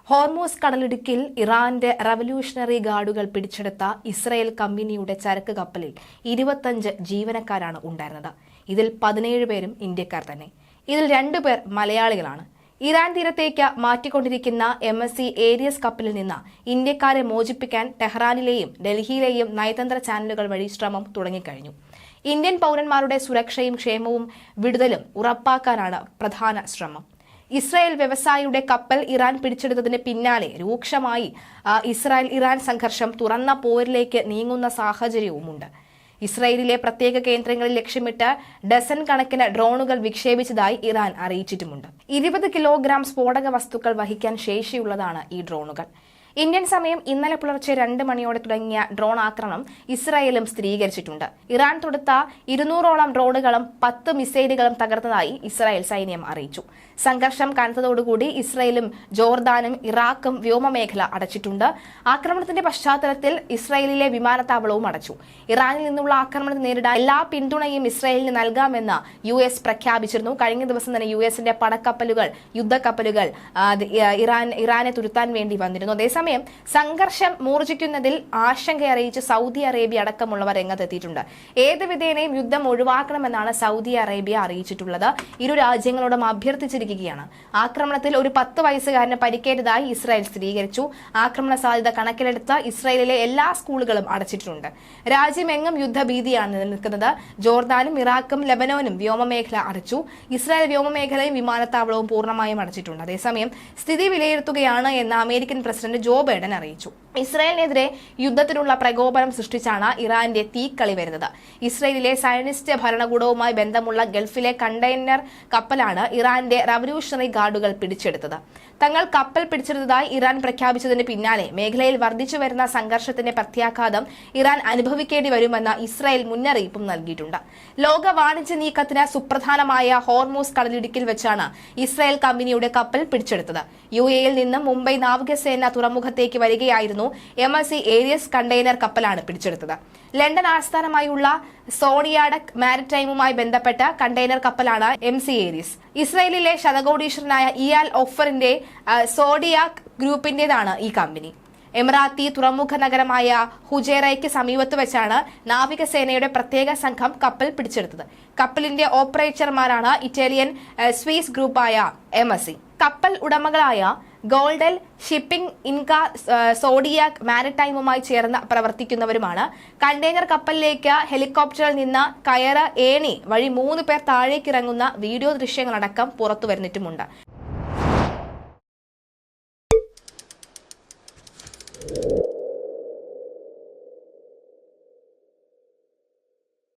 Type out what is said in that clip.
Hormuz കടലിടുക്കിൽ ഇറാന്റെ revolutionary ഗാർഡുകൾ പിടിച്ചെടുത്ത ഇസ്രായേൽ കമ്പനിയുടെ ചരക്ക് കപ്പലിൽ 25 ജീവനക്കാരാണ് ഉണ്ടായിരുന്നത്. ഇതിൽ 17 പേരും ഇന്ത്യക്കാർ തന്നെ. ഇതിൽ 2 പേർ മലയാളികളാണ്. ഇറാൻ തീരത്തേക്ക് മാറ്റിക്കൊണ്ടിരിക്കുന്ന MSC ഏരിയസ് കപ്പലിൽ നിന്ന് ഇന്ത്യക്കാരെ മോചിപ്പിക്കാൻ ടെഹ്റാനിലെയും ഡൽഹിയിലെയും നയതന്ത്ര ചാനലുകൾ വഴി ശ്രമം തുടങ്ങിക്കഴിഞ്ഞു. ഇന്ത്യൻ പൗരന്മാരുടെ സുരക്ഷയും ക്ഷേമവും വിടുതലും ഉറപ്പാക്കാനാണ് പ്രധാന ശ്രമം. ഇസ്രായേൽ വ്യവസായിയുടെ കപ്പൽ ഇറാൻ പിടിച്ചെടുത്തതിന് പിന്നാലെ രൂക്ഷമായി ഇസ്രായേൽ ഇറാൻ സംഘർഷം തുറന്ന പോരിലേക്ക് നീങ്ങുന്ന സാഹചര്യവുമുണ്ട്. ഇസ്രായേലിലെ പ്രത്യേക കേന്ദ്രങ്ങളിൽ ലക്ഷ്യമിട്ട് ഡസൻ കണക്കിന് ഡ്രോണുകൾ വിക്ഷേപിച്ചതായി ഇറാൻ അറിയിച്ചിട്ടുമുണ്ട്. 20 കിലോഗ്രാം സ്ഫോടക വസ്തുക്കൾ വഹിക്കാൻ ശേഷിയുള്ളതാണ് ഈ ഡ്രോണുകൾ. ഇന്ത്യൻ സമയം ഇന്നലെ പുലർച്ചെ 2 മണിയോടെ തുടങ്ങിയ ഡ്രോൺ ആക്രമണം ഇസ്രായേലും സ്ഥിരീകരിച്ചിട്ടുണ്ട്. ഇറാൻ തൊടുത്ത 200ഓളം ഡ്രോണുകളും 10 മിസൈലുകളും തകർത്തതായി ഇസ്രായേൽ സൈന്യം അറിയിച്ചു. സംഘർഷം കനത്തതോടുകൂടി ഇസ്രായേലും ജോർദാനും ഇറാഖും വ്യോമമേഖല അടച്ചിട്ടുണ്ട്. ആക്രമണത്തിന്റെ പശ്ചാത്തലത്തിൽ ഇസ്രായേലിലെ വിമാനത്താവളവും അടച്ചു. ഇറാനിൽ നിന്നുള്ള ആക്രമണത്തെ നേരിടാൻ എല്ലാ പിന്തുണയും ഇസ്രായേലിന് നൽകാമെന്ന് US പ്രഖ്യാപിച്ചിരുന്നു. കഴിഞ്ഞ ദിവസം തന്നെ USന്റെ പടക്കപ്പലുകൾ, യുദ്ധക്കപ്പലുകൾ ഇറാനെ തുരുത്താൻ വേണ്ടി വന്നിരുന്നു. അതേസമയം സംഘർഷം മൂർജിക്കുന്നതിൽ ആശങ്കയറിയിച്ച് സൗദി അറേബ്യ അടക്കമുള്ളവർ രംഗത്തെത്തിയിട്ടുണ്ട്. ഏത് വിധേനയും യുദ്ധം ഒഴിവാക്കണമെന്നാണ് സൗദി അറേബ്യ അറിയിച്ചിട്ടുള്ളത്. ഇരു രാജ്യങ്ങളോടും അഭ്യർത്ഥിച്ചിരിക്കുകയാണ്. ആക്രമണത്തിൽ ഒരു 10 വയസ്സുകാരന് പരിക്കേറ്റതായി ഇസ്രായേൽ സ്ഥിരീകരിച്ചു. ആക്രമണ സാധ്യത കണക്കിലെടുത്ത് ഇസ്രായേലിലെ എല്ലാ സ്കൂളുകളും അടച്ചിട്ടുണ്ട്. രാജ്യമെങ്ങും യുദ്ധഭീതിയാണ് നിലനിൽക്കുന്നത്. ജോർദാനും ഇറാഖും ലെബനോനും വ്യോമമേഖല അടച്ചു. ഇസ്രായേൽ വ്യോമമേഖലയും വിമാനത്താവളവും പൂർണ്ണമായും അടച്ചിട്ടുണ്ട്. അതേസമയം സ്ഥിതി വിലയിരുത്തുകയാണ് എന്ന് അമേരിക്കൻ പ്രസിഡന്റ് ജോ ബൈഡൻ അറിയിച്ചു. ഇസ്രായേലിനെതിരെ യുദ്ധത്തിനുള്ള പ്രകോപനം സൃഷ്ടിച്ചാണ് ഇറാന്റെ തീക്കളി വരുന്നത്. ഇസ്രായേലിലെ സയനിസ്റ്റ് ഭരണകൂടവുമായി ബന്ധമുള്ള ഗൾഫിലെ കണ്ടെയ്നർ കപ്പലാണ് ഇറാന്റെ റവല്യൂഷണറി ഗാർഡുകൾ പിടിച്ചെടുത്തത്. തങ്ങൾ കപ്പൽ പിടിച്ചെടുത്തതായി ഇറാൻ പ്രഖ്യാപിച്ചതിന് പിന്നാലെ മേഖലയിൽ വർദ്ധിച്ചു വരുന്ന സംഘർഷത്തിന്റെ പ്രത്യാഘാതം ഇറാൻ അനുഭവിക്കേണ്ടി വരുമെന്ന് ഇസ്രായേൽ മുന്നറിയിപ്പും നൽകിയിട്ടുണ്ട്. ലോക വാണിജ്യ നീക്കത്തിന് സുപ്രധാനമായ ഹോർമൂസ് കടലിടുക്കിൽ വെച്ചാണ് ഇസ്രായേൽ കമ്പനിയുടെ കപ്പൽ പിടിച്ചെടുത്തത്. UAE-യിൽ നിന്നും മുംബൈ നാവികസേന തുറമുഖത്തേക്ക് വരികയായിരുന്നു MSC ഏരിയസ് കണ്ടെയ്നർ കപ്പലാണ് പിടിച്ചെടുത്തത്. ലണ്ടൻ ആസ്ഥാനമായുള്ള സോഡിയാക് മാരിടൈമുമായി ബന്ധപ്പെട്ട കണ്ടെയ്നർ കപ്പലാണ് MC ഏരിയസ്. ഇസ്രായേലിലെ ശതകോടീശ്വരനായ ഇയാൽ ഓഫറിന്റെ സോഡിയാക് ഗ്രൂപ്പിന്റേതാണ് ഈ കമ്പനി. എമിറാത്തി തുറമുഖ നഗരമായ ഹുജൈറയ്ക്ക് സമീപത്ത് വെച്ചാണ് നാവികസേനയുടെ പ്രത്യേക സംഘം കപ്പൽ പിടിച്ചെടുത്തത്. കപ്പലിന്റെ ഓപ്പറേറ്റർമാരാണ് ഇറ്റാലിയൻ സ്വിസ് ഗ്രൂപ്പായ MSC. കപ്പൽ ഉടമകളായ ഗോൾഡൽ ഷിപ്പിംഗ്, ഇൻക, സോഡിയാക് മാരിടൈമുമായി ചേർന്ന് പ്രവർത്തിക്കുന്നവരുമാണ്. കണ്ടെയ്നർ കപ്പലിലേക്ക് ഹെലികോപ്റ്ററിൽ നിന്ന് കയറ്, ഏണി വഴി 3 പേർ താഴേക്കിറങ്ങുന്ന വീഡിയോ ദൃശ്യങ്ങളടക്കം പുറത്തു വരുന്നിട്ടുമുണ്ട്.